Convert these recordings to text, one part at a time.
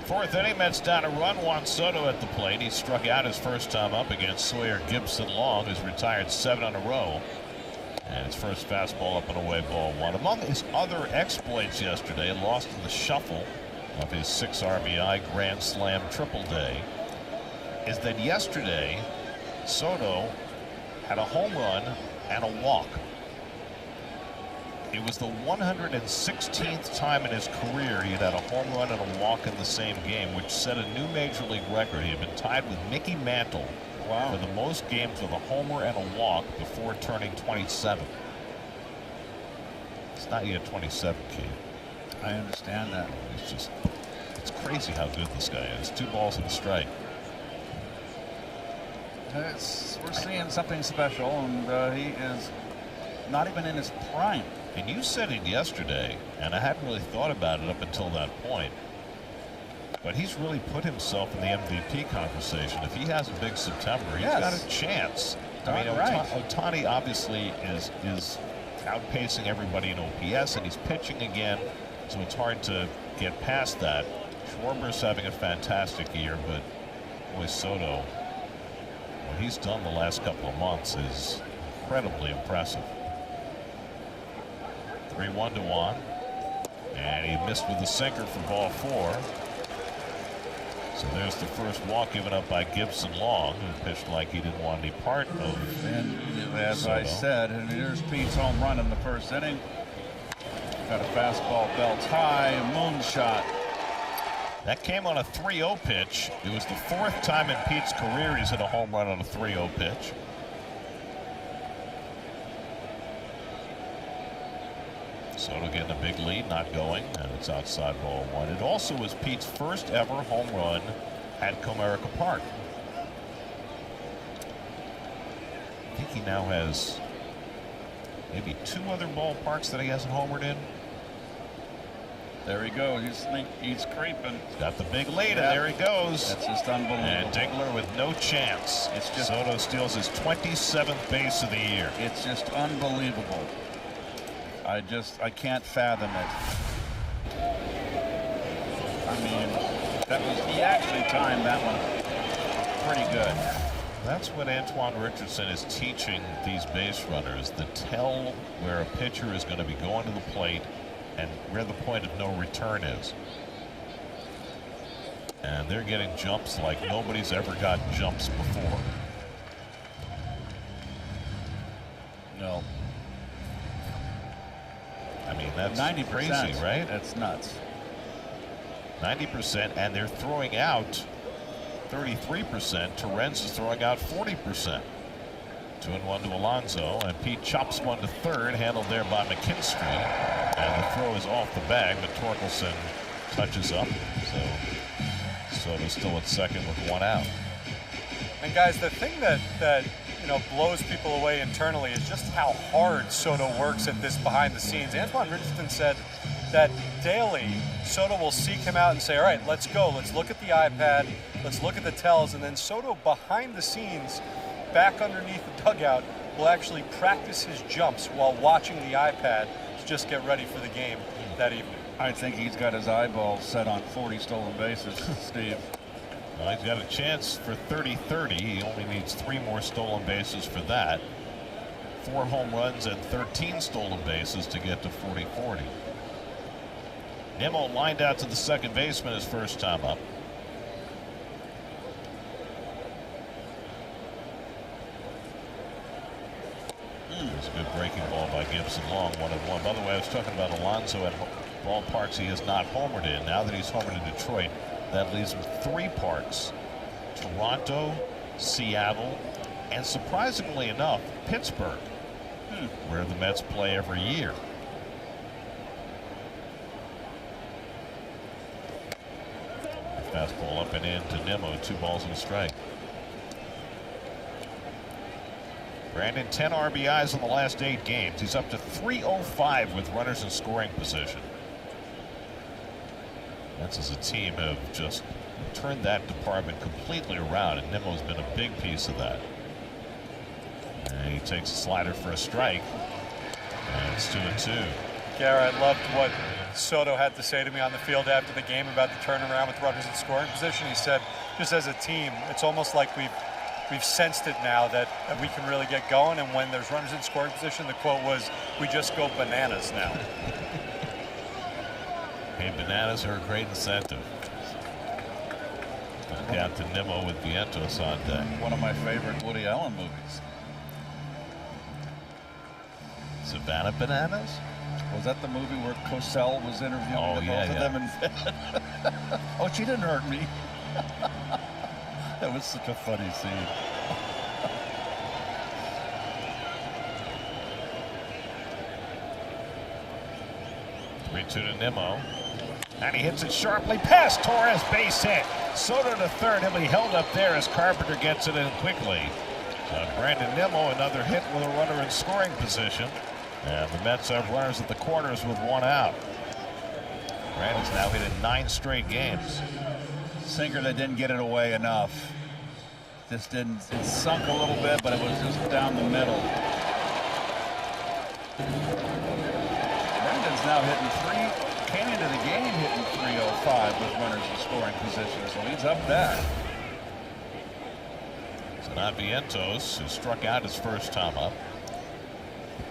Fourth inning, Mets down a run. Juan Soto at the plate. He struck out his first time up against Sawyer Gipson-Long, who's retired 7 in a row. And his first fastball up and away, ball 1. Among his other exploits yesterday, lost in the shuffle of his 6 RBI grand slam triple day, is that yesterday Soto had a home run and a walk. It was the 116th time in his career he had had a home run and a walk in the same game, which set a new major league record. He had been tied with Mickey Mantle for the most games with a homer and a walk before turning 27. It's not yet 27, kid. I understand that. It's crazy how good this guy is. 2 balls and a strike. We're seeing something special, and he is not even in his prime. And you said it yesterday, and I hadn't really thought about it up until that point, but he's really put himself in the MVP conversation. If he has a big September, he's got a chance. I mean, Ohtani obviously is outpacing everybody in OPS, and he's pitching again, so it's hard to get past that. Schwarber's having a fantastic year, but boy, Soto, what he's done the last couple of months is incredibly impressive. 3-1 to Juan, and he missed with the sinker for ball 4. So there's the first walk given up by Gipson-Long, who pitched like he didn't want any part of. And as Soto. I said, and here's Pete's home run in the first inning. Got a fastball belts high, a moonshot. That came on a 3-0 pitch. It was the 4th time in Pete's career he's hit a home run on a 3-0 pitch. Soto getting a big lead, not going, and it's outside ball 1. It also was Pete's first ever home run at Comerica Park. I think he now has maybe 2 other ballparks that he hasn't homered in. There he goes. He's creeping. He's got the big lead, and there he goes. That's just unbelievable. And Diggler with no chance. Soto steals his 27th base of the year. It's just unbelievable. I can't fathom it. I mean, he actually timed that one pretty good. That's what Antoine Richardson is teaching these base runners, the tell where a pitcher is going to be going to the plate and where the point of no return is. And they're getting jumps like nobody's ever got jumps before. No. I mean, that's 90%, crazy, right? That's nuts. 90%, and they're throwing out 33%. Torrens is throwing out 40%. 2-1 to Alonso, and Pete chops one to third, handled there by McKinstry, and the throw is off the bag, but Torkelson touches up. So Soto's still at second with 1 out. And guys, the thing that blows people away internally is just how hard Soto works at this behind the scenes. Antoine Richardson said that daily Soto will seek him out and say, all right, let's go. Let's look at the iPad. Let's look at the tells. And then Soto behind the scenes, back underneath the dugout, will actually practice his jumps while watching the iPad to just get ready for the game that evening. I think he's got his eyeballs set on 40 stolen bases, Steve. Well, he's got a chance for 30-30. He only needs 3 more stolen bases for that. 4 home runs and 13 stolen bases to get to 40-40. Nimmo lined out to the second baseman his first time up. There's a good breaking ball by Gipson-Long, 1-1. By the way, I was talking about Alonso at ballparks he has not homered in. Now that he's homered in Detroit, that leaves him 3 parks: Toronto, Seattle, and surprisingly enough, Pittsburgh, where the Mets play every year. Fastball up and in to Nimmo, 2 balls and a strike. Brandon, 10 RBIs in the last 8 games. He's up to 305 with runners in scoring position. Mets as a team have just turned that department completely around, and Nimmo's been a big piece of that. And he takes a slider for a strike, and it's 2-2. Garrett, I loved what Soto had to say to me on the field after the game about the turnaround with runners in scoring position. He said, just as a team, it's almost like we've sensed it now that we can really get going, and when there's runners in scoring position, the quote was, "We just go bananas now." Hey, bananas are a great incentive. Down to Nimmo with Vientos on deck. One of my favorite Woody Allen movies. Savannah Bananas? Was that the movie where Cosell was interviewing both of them? Oh, she didn't hurt me. That was such a funny scene. 3-2 to Nimmo. And he hits it sharply past Torres, base hit. Soto to third. He'll be held up there as Carpenter gets it in quickly. Brandon Nimmo, another hit with a runner in scoring position. And the Mets have runners at the corners with one out. Brandon's now hit in 9 straight games. Sinker that didn't get it away enough. Just didn't. It sunk a little bit, but it was just down the middle. Brandon's now hitting came into the game hitting 305 with runners in scoring position, so he's up there. It's not Vientos, who struck out his first time up.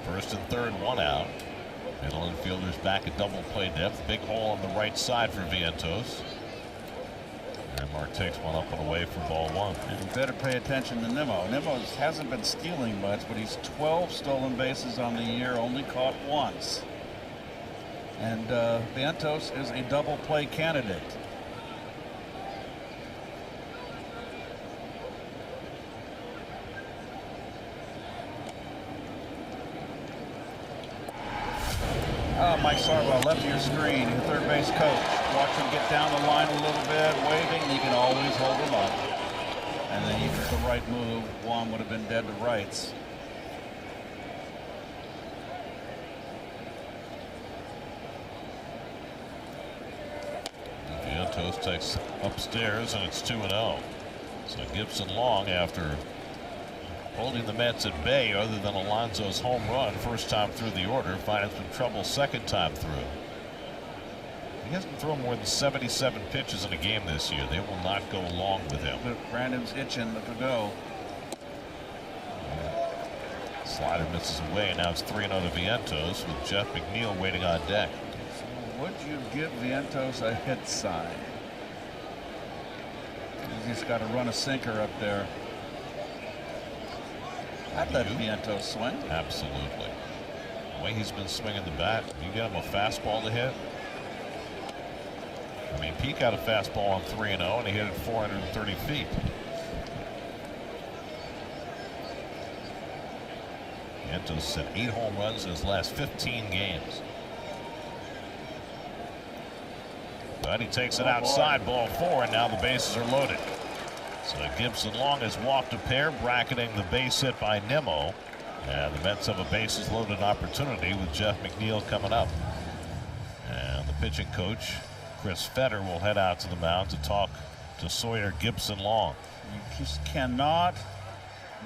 First and third, one out. Middle infielders back at double play depth. Big hole on the right side for Vientos. And Mark takes one up and away for ball 1. And you better pay attention to Nimmo. Nimmo hasn't been stealing much, but he's 12 stolen bases on the year, only caught once. And Vientos is a double play candidate. Mike Sarwell, left of your screen, your third base coach. Watch him get down the line a little bit, waving. He can always hold him up. And then even with the right move, Juan would have been dead to rights. Vientos takes upstairs, and it's 2-0. So Gibson Long, after holding the Mets at bay other than Alonso's home run first time through the order, finds some trouble second time through. He hasn't thrown more than 77 pitches in a game this year. They will not go along with him. But Brandon's itching to go. Slider misses away, and now it's 3-0 to Vientos with Jeff McNeil waiting on deck. So would you give Vientos a hit sign? He's got to run a sinker up there. I'd let Vientos swing. Absolutely. The way he's been swinging the bat, you get him a fastball to hit. I mean, Pete got a fastball on 3-0, and he hit it 430 feet. Vientos had 8 home runs in his last 15 games. But he takes it outside, ball 4, and now the bases are loaded. So Gibson Long has walked a pair, bracketing the base hit by Nimmo. And the Mets have a bases loaded opportunity with Jeff McNeil coming up. And the pitching coach, Chris Fetter, will head out to the mound to talk to Sawyer Gibson Long. You just cannot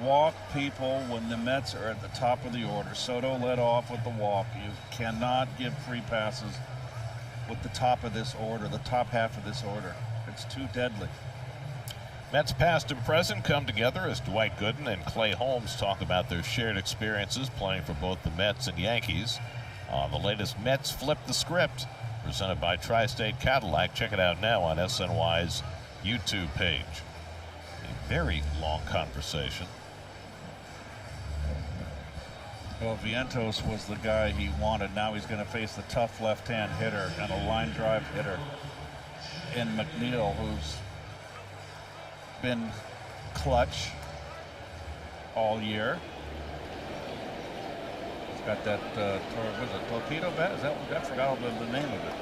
walk people when the Mets are at the top of the order. Soto led off with the walk. You cannot give free passes with the top of this order, the top half of this order. It's too deadly. Mets past and present come together as Dwight Gooden and Clay Holmes talk about their shared experiences playing for both the Mets and Yankees. The latest Mets Flip the Script, presented by Tri-State Cadillac. Check it out now on SNY's YouTube page. A very long conversation. Well, Vientos was the guy he wanted. Now he's going to face the tough left-hand hitter and a line drive hitter in McNeil, who's been clutch all year. He's got that torpedo bat. Is that? I forgot the name of it.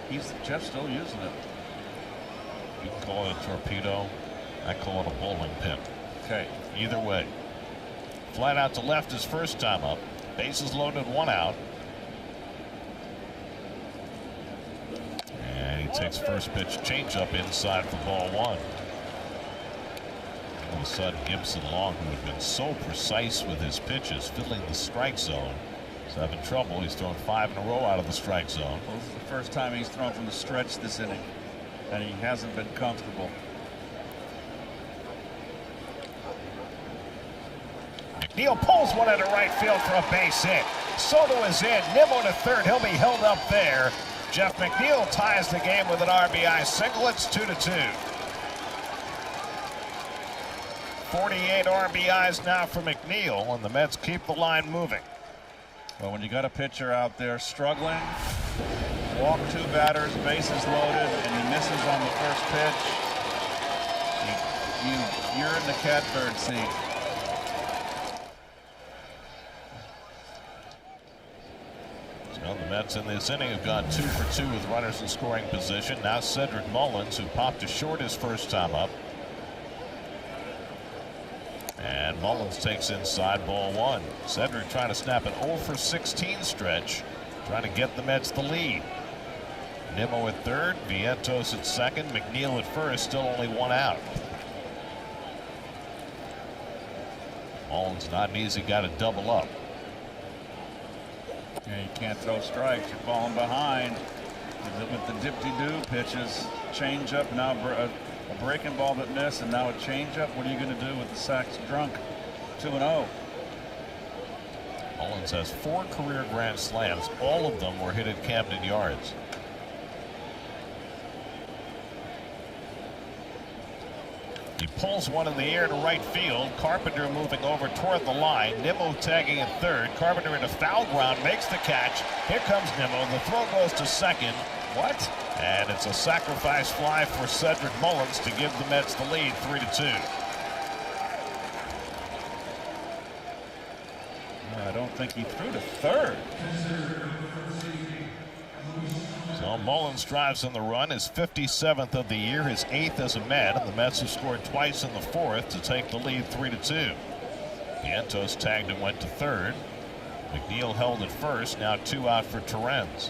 He's Jeff's still using it. You can call it a torpedo. I call it a bowling pin. Okay. Either way. Flat out to left his first time up. Bases loaded, 1 out. And he takes first pitch changeup inside for ball 1. All of a sudden, Gibson Long, who had been so precise with his pitches, filling the strike zone, He's having trouble. He's thrown 5 in a row out of the strike zone. Well, this is the first time he's thrown from the stretch this inning, and he hasn't been comfortable. McNeil pulls one into right field for a base hit. Soto is in. Nimmo to third. He'll be held up there. Jeff McNeil ties the game with an RBI single. It's 2-2. 48 RBIs now for McNeil, and the Mets keep the line moving. Well, when you got a pitcher out there struggling, walk 2 batters, bases loaded, and he misses on the first pitch, you're in the catbird seat. Well, the Mets in this inning have gone 2 for 2 with runners in scoring position. Now Cedric Mullins, who popped to short his first time up. And Mullins takes inside, ball 1. Cedric trying to snap an 0 for 16 stretch, trying to get the Mets the lead. Nimmo at third, Vientos at second, McNeil at first, still only 1 out. Mullins not an easy guy to double up. Yeah, you can't throw strikes. You're falling behind with the dip-de-doo pitches. Change up, now a breaking ball that missed, and now a change up. What are you going to do with the sacks drunk? 2-0. Mullins has 4 career grand slams. All of them were hit at Camden Yards. He pulls one in the air to right field. Carpenter moving over toward the line. Nimmo tagging at third. Carpenter into foul ground, makes the catch. Here comes Nimmo. The throw goes to second. What? And it's a sacrifice fly for Cedric Mullins to give the Mets the lead, 3-2. I don't think he threw to third. So Mullins drives in the run, his 57th of the year, his 8th as a Met, and the Mets have scored twice in the 4th to take the lead 3-2. Vientos tagged and went to third. McNeil held at first, now 2 out for Torrens.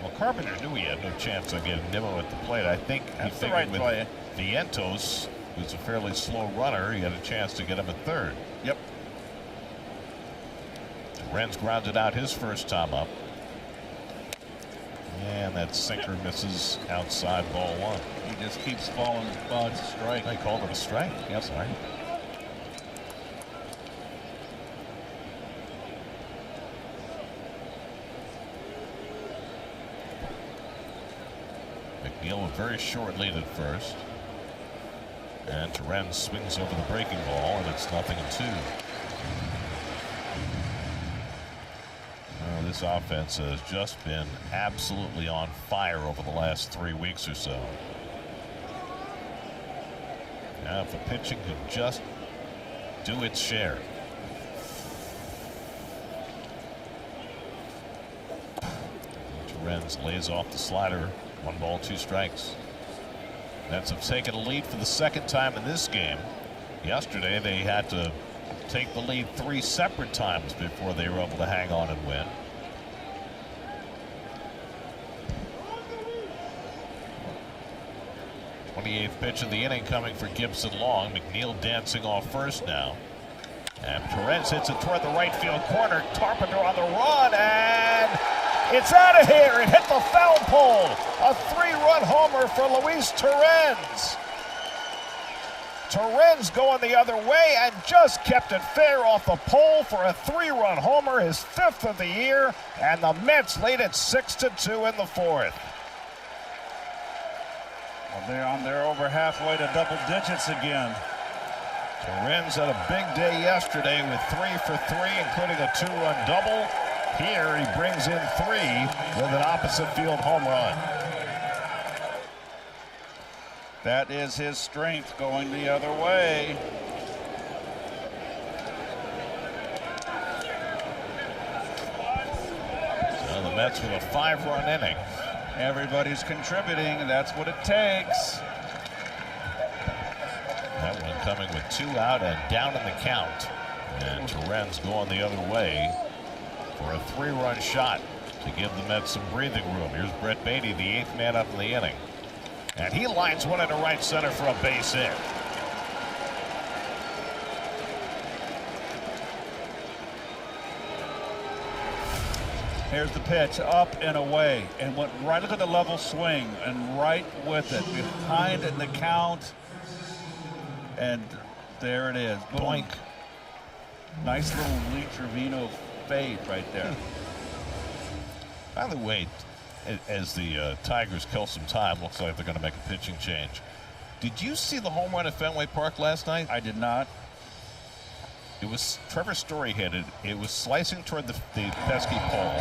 Well, Carpenter knew he had no chance of getting Nimmo at the plate. I think he figured with Vientos, who's a fairly slow runner, he had a chance to get him at third. Yep. Torrens grounded out his first time up. And that sinker misses outside, ball 1. He just keeps falling. Well, it's a strike. They called it a strike. Yes, right. McNeil a very short lead at first. And Torrens swings over the breaking ball, and it's 0-2. This offense has just been absolutely on fire over the last 3 weeks or so. Now, if the pitching could just do its share. Torrens lays off the slider. 1 ball, 2 strikes. Mets have taken a lead for the second time in this game. Yesterday, they had to take the lead 3 separate times before they were able to hang on and win. 28th pitch of the inning coming for Gibson Long. McNeil dancing off first now. And Torrens hits it toward the right field corner. Carpenter on the run, and it's out of here. It hit the foul pole. A 3-run homer for Luis Torrens. Torrens going the other way and just kept it fair off the pole for a 3-run homer, his 5th of the year, and the Mets lead it 6-2 in the 4th. Well, they're over halfway to double digits again. Torrens had a big day yesterday with 3 for 3, including a 2-run double. Here he brings in 3 with an opposite field home run. That is his strength, going the other way. So the Mets with a 5-run inning. Everybody's contributing, and that's what it takes. That one coming with 2 out and down in the count. And Torrens going the other way for a 3-run shot to give the Mets some breathing room. Here's Brett Beatty, the 8th man up in the inning. And he lines one into right center for a base hit. Here's the pitch, up and away, and went right. Look at the level swing, and right with it, behind in the count, and there it is. Boink. Nice little Lee Trevino fade right there. By the way, as the Tigers kill some time, looks like they're going to make a pitching change. Did you see the home run at Fenway Park last night? I did not. It was Trevor Story hit it. It was slicing toward the pesky pole.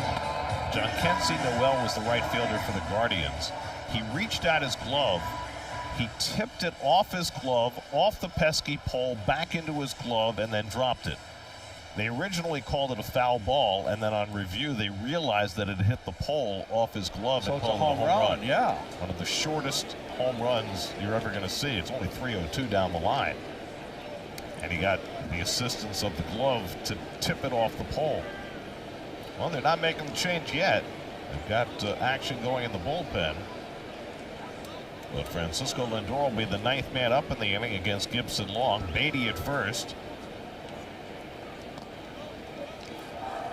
John Kensey Noel was the right fielder for the Guardians. He reached out his glove. He tipped it off his glove, off the pesky pole, back into his glove, and then dropped it. They originally called it a foul ball, and then on review they realized that it hit the pole off his glove. So and it's a called home it a run, yeah. One of the shortest home runs you're ever going to see. It's only 302 down the line. And he got the assistance of the glove to tip it off the pole. Well, they're not making the change yet. They've got action going in the bullpen. But Francisco Lindor will be the 9th man up in the inning against Gibson Long. Beatty at first.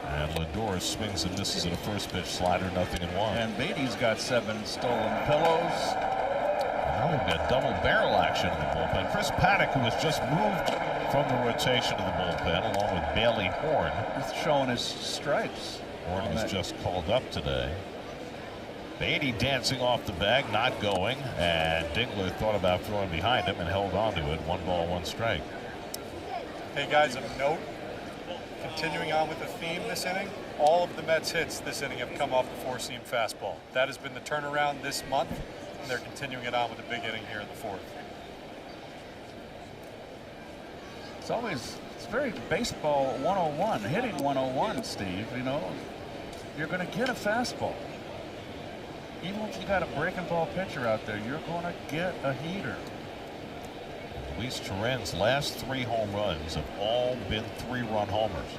And Lindor swings and misses at a first pitch slider, 0-1. And Beatty's got 7 stolen pillows. Now we've got double barrel action in the bullpen. Chris Paddock, who has just moved from the rotation to the bullpen, along with Bailey Horn. He's showing his stripes. Horn was just called up today. Beatty dancing off the bag, not going, and Dingler thought about throwing behind him and held on to it. 1 ball, 1 strike. Hey guys, a note. Continuing on with the theme this inning, all of the Mets hits this inning have come off the 4-seam fastball. That has been the turnaround this month, and they're continuing it on with a big inning here in the 4th. It's very baseball 101, hitting 101, Steve. You know, you're going to get a fastball. Even if you got a breaking ball pitcher out there, you're going to get a heater. Luis Torrens' last 3 home runs have all been 3-run homers.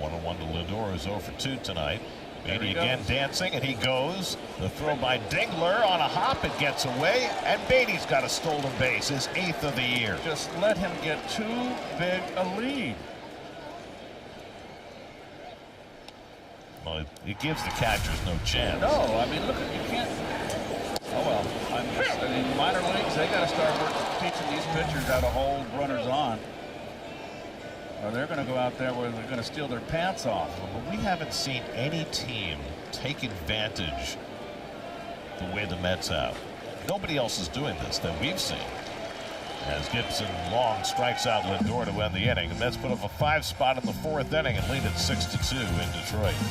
1-1 to Lindor, is 0 for 2 tonight. Beatty again dancing, and he goes. The throw by Dingler on a hop, it gets away, and Beatty's got a stolen base, his 8th of the year. Just let him get too big a lead. Well, it gives the catchers no chance. No, I mean, look, you can't. Oh, well, I mean, minor leagues, they got to start teaching these pitchers how to hold runners on. Or they're going to go out there where they're going to steal their pants off. But we haven't seen any team take advantage the way the Mets have. Nobody else is doing this that we've seen. As Gibson Long strikes out Lindor to end the inning, the Mets put up a 5 spot in the 4th inning and lead at 6-2 in Detroit.